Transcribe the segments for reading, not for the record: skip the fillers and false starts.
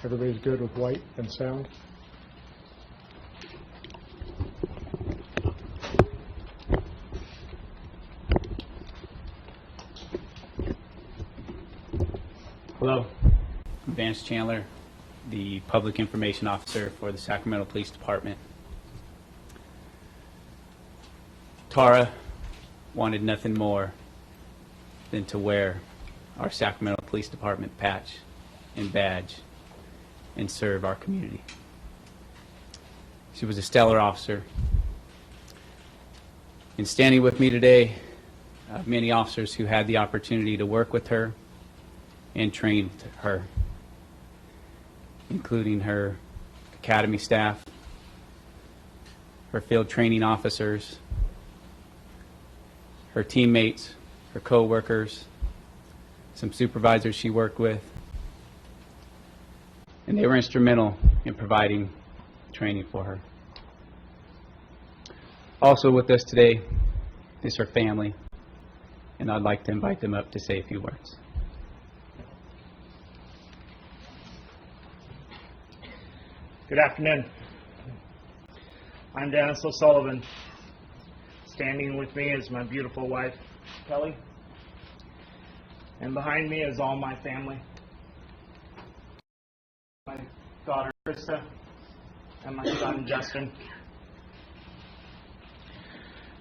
Everybody's good with white and sound? Hello, I'm Vance Chandler, the Public Information Officer for the Sacramento Police Department. Tarah wanted nothing more than to wear our Sacramento Police Department patch and badge and serve our community. She was a stellar officer. And standing with me today, many officers who had the opportunity to work with her and train with her, including her academy staff, her field training officers, her teammates, her co-workers, some supervisors she worked with, and they were instrumental in providing training for her. Also with us today is her family, and I'd like to invite them up to say a few words. Good afternoon. I'm Dennis O'Sullivan. Standing with me is my beautiful wife, Kelly. And behind me is all my family. My daughter, Krista, and my son, Justin.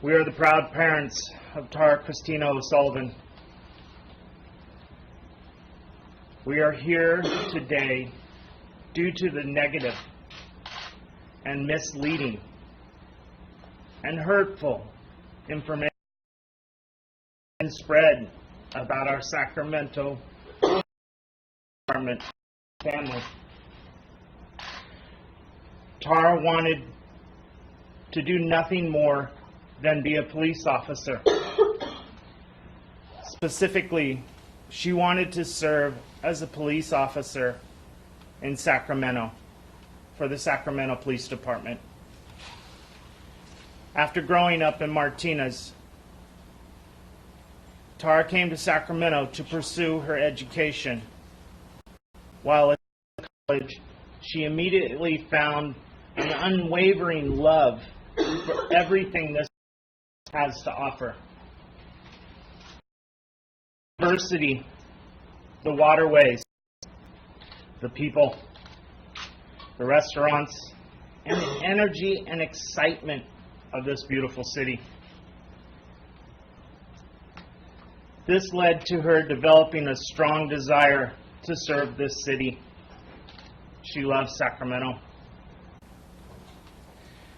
We are the proud parents of Tarah Christina O'Sullivan. We are here today due to the negative and misleading and hurtful information spread about our Sacramento Department family. Tarah wanted to do nothing more than be a police officer. Specifically, she wanted to serve as a police officer in Sacramento for the Sacramento Police Department. After growing up in Martinez, Tarah came to Sacramento to pursue her education. While at college, she immediately found an unwavering love for everything this has to offer. Diversity, the waterways, the people, the restaurants, and the energy and excitement of this beautiful city. This led to her developing a strong desire to serve this city. She loved Sacramento.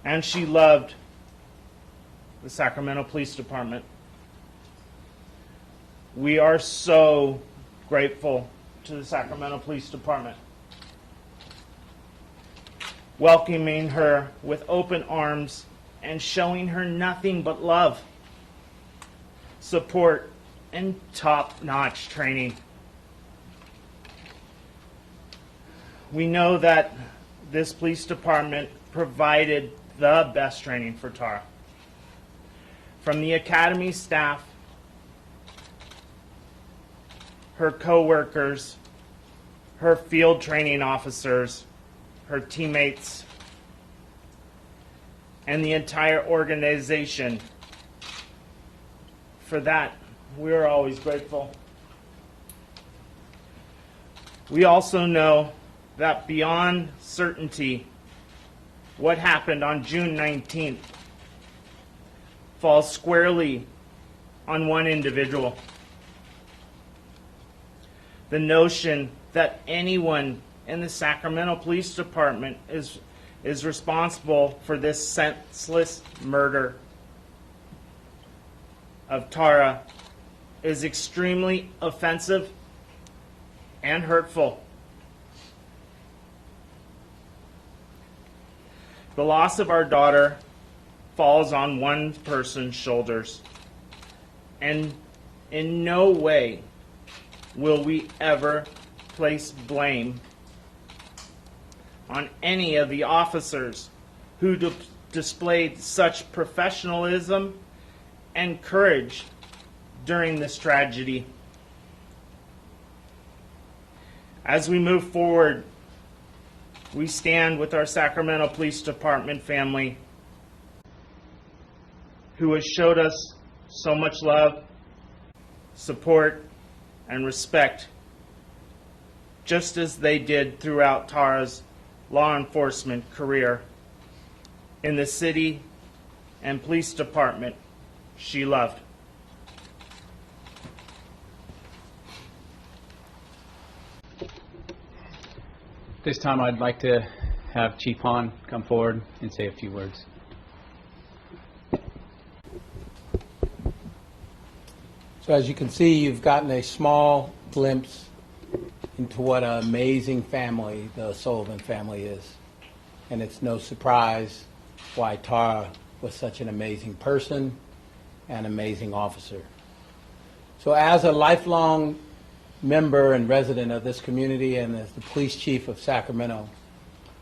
And she loved the Sacramento Police Department. We are so grateful to the Sacramento Police Department, welcoming her with open arms and showing her nothing but love, support, and top-notch training. We know that this police department provided the best training for Tarah. From the academy staff, her co-workers, her field training officers, her teammates, and the entire organization. For that, we are always grateful. We also know that beyond certainty, what happened on June 19th falls squarely on one individual. The notion that anyone in the Sacramento Police Department is responsible for this senseless murder of Tarah is extremely offensive and hurtful. The loss of our daughter falls on one person's shoulders, and in no way will we ever place blame on any of the officers who displayed such professionalism and courage during this tragedy. As we move forward, we stand with our Sacramento Police Department family, who has showed us so much love, support, and respect, just as they did throughout Tarah's law enforcement career in the city and police department she loved. This time I'd like to have Chief Hahn come forward and say a few words. So as you can see, you've gotten a small glimpse into what an amazing family the Sullivan family is. And it's no surprise why Tarah was such an amazing person and amazing officer. So as a lifelong member and resident of this community and as the police chief of Sacramento,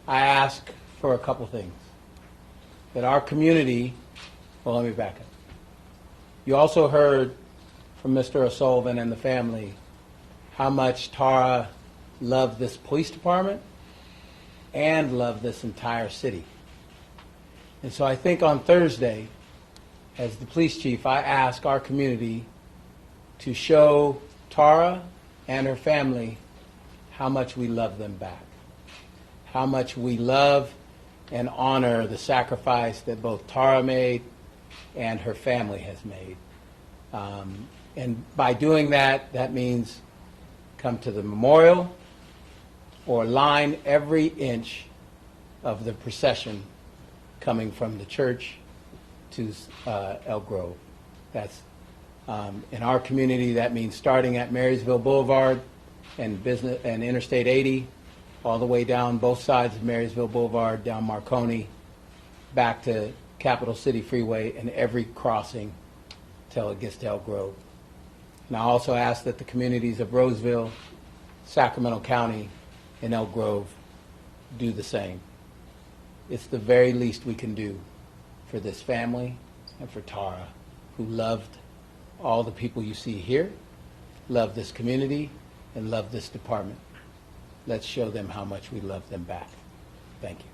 I ask for a couple things. That our community, well, let me back up. You also heard from Mr. O'Sullivan and the family how much Tarah loved this police department and loved this entire city. And so I think on Thursday, as the police chief, I ask our community to show Tarah and her family how much we love them back, how much we love and honor the sacrifice that both Tarah made and her family has made. And by doing that, that means come to the memorial or line every inch of the procession coming from the church to Elk Grove. That's in our community, that means starting at Marysville Boulevard and Interstate 80, all the way down both sides of Marysville Boulevard, down Marconi, back to Capital City Freeway, and every crossing till it gets to Elk Grove. And I also ask that the communities of Roseville, Sacramento County, and Elk Grove do the same. It's the very least we can do for this family and for Tarah, who loved all the people you see here, love this community, and love this department. Let's show them how much we love them back. Thank you.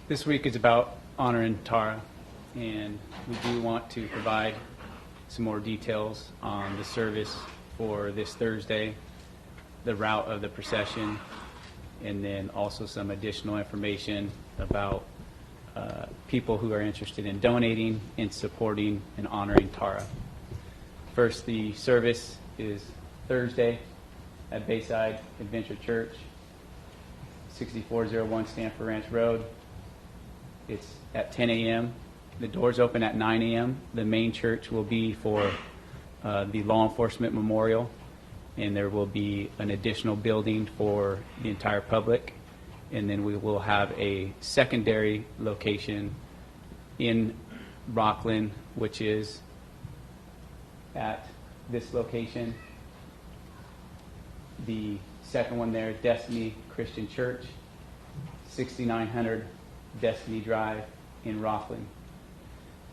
This week is about honoring Tarah, and we do want to provide some more details on the service for this Thursday, the route of the procession, and then also some additional information about people who are interested in donating and supporting and honoring Tarah. First, the service is Thursday at Bayside Adventure Church, 6401 Stanford Ranch Road. It's at 10 a.m. The doors open at 9 a.m. The main church will be for the law enforcement memorial, and there will be an additional building for the entire public. And then we will have a secondary location in Rockland, which is at this location. The second one there, Destiny Christian Church, 6900 Destiny Drive in Rockland.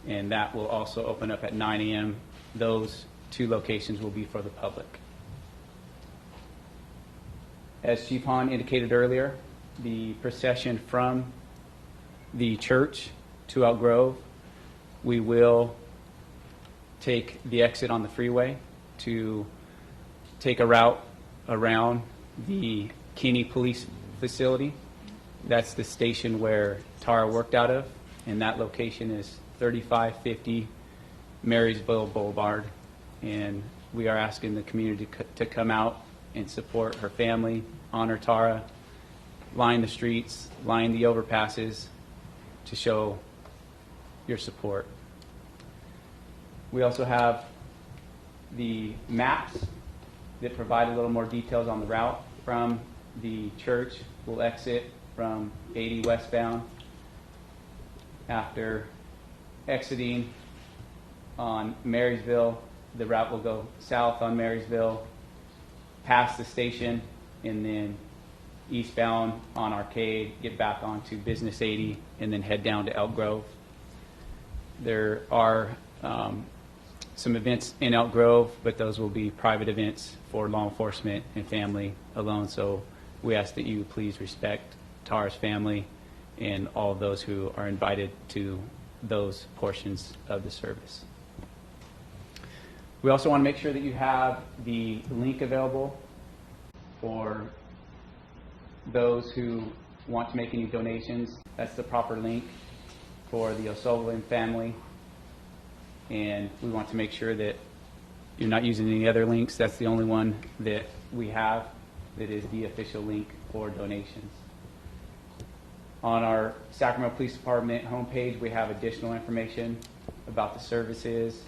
And that will also open up at 9 a.m. Those two locations will be for the public. As Chief Hahn indicated earlier, the procession from the church to Elk Grove, we will take the exit on the freeway to take a route around the Keeney Police Facility. That's the station where Tarah worked out of, and that location is 3550 Marysville Boulevard. And we are asking the community to come out and support her family, honor Tarah, line the streets, line the overpasses to show your support. We also have the maps that provide a little more details on the route from the church. We'll exit from 80 westbound. After exiting on Marysville, the route will go south on Marysville, past the station, and then eastbound on Arcade, get back onto Business 80, and then head down to Elk Grove. There are some events in Elk Grove, but those will be private events for law enforcement and family alone. So we ask that you please respect Tarah's family and all of those who are invited to those portions of the service. We also want to make sure that you have the link available for those who want to make any donations. That's the proper link for the O'Sullivan family. And we want to make sure that you're not using any other links. That's the only one that we have that is the official link for donations. On our Sacramento Police Department homepage, we have additional information about the services,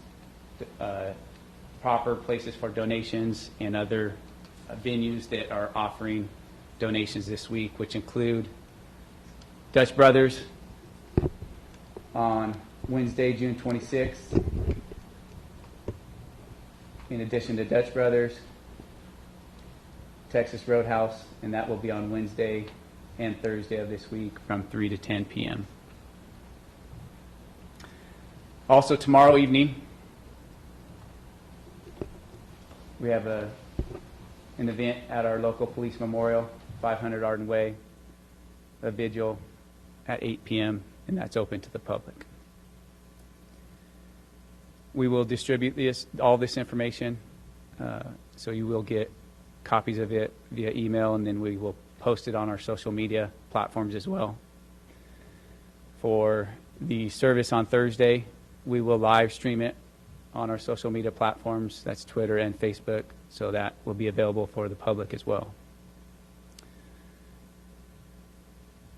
proper places for donations, and other venues that are offering donations this week, which include Dutch Brothers on Wednesday, June 26th. In addition to Dutch Brothers, Texas Roadhouse, and that will be on Wednesday and Thursday of this week from 3 to 10 p.m. Also tomorrow evening, we have an event at our local police memorial, 500 Arden Way, a vigil at 8 p.m., and that's open to the public. We will distribute all this information, so you will get copies of it via email, and then we will post it on our social media platforms as well. For the service on Thursday, we will live stream it on our social media platforms. That's Twitter and Facebook, so that will be available for the public as well.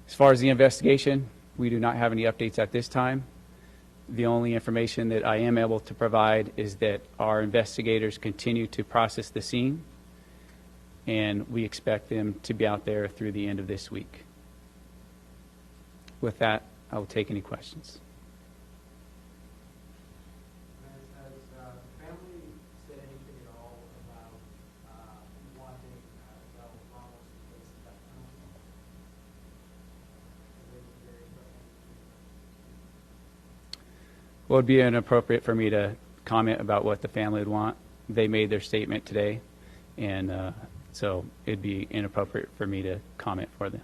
As far as the investigation, we do not have any updates at this time. The only information that I am able to provide is that our investigators continue to process the scene, and we expect them to be out there through the end of this week. With that, I will take any questions. Has the family said anything at all about wanting Del Ramos to face the death penalty? Well, it would be inappropriate for me to comment about what the family would want. They made their statement today, and so it'd be inappropriate for me to comment for them.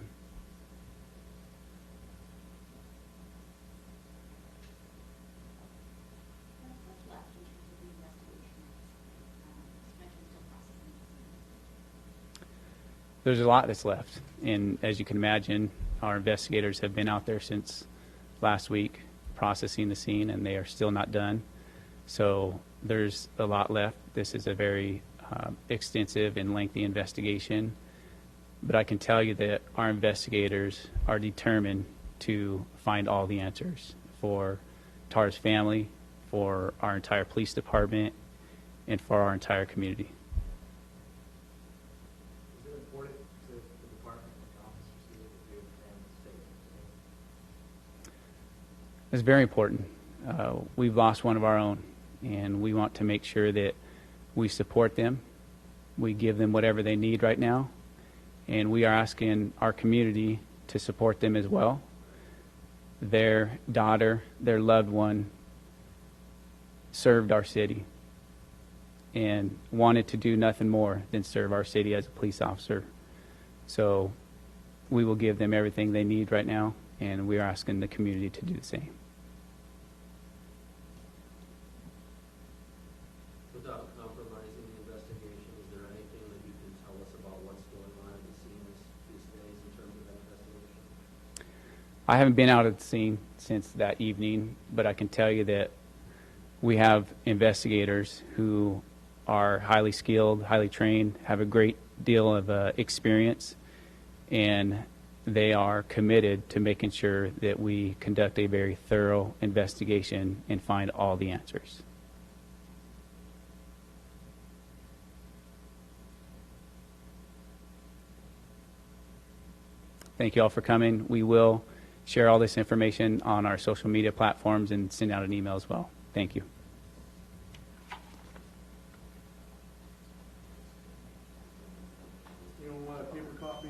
There's a lot that's left, and as you can imagine, our investigators have been out there since last week processing the scene, and they are still not done. So there's a lot left. This is a very extensive and lengthy investigation, but I can tell you that our investigators are determined to find all the answers for Tarah's family, for our entire police department, and for our entire community. Is it important to the department and the officers here that they would family statement? It's very important. We've lost one of our own, and we want to make sure that we support them. We give them whatever they need right now, and we are asking our community to support them as well. Their daughter, their loved one, served our city and wanted to do nothing more than serve our city as a police officer. So we will give them everything they need right now, and we are asking the community to do the same. Without compromising the investigation, is there anything that you can tell us about what's going on at the scene these days in terms of that investigation? I haven't been out at the scene since that evening, but I can tell you that we have investigators who are highly skilled, highly trained, have a great deal of experience, and they are committed to making sure that we conduct a very thorough investigation and find all the answers. Thank you all for coming. We will share all this information on our social media platforms and send out an email as well. Thank you. You don't want a paper copy?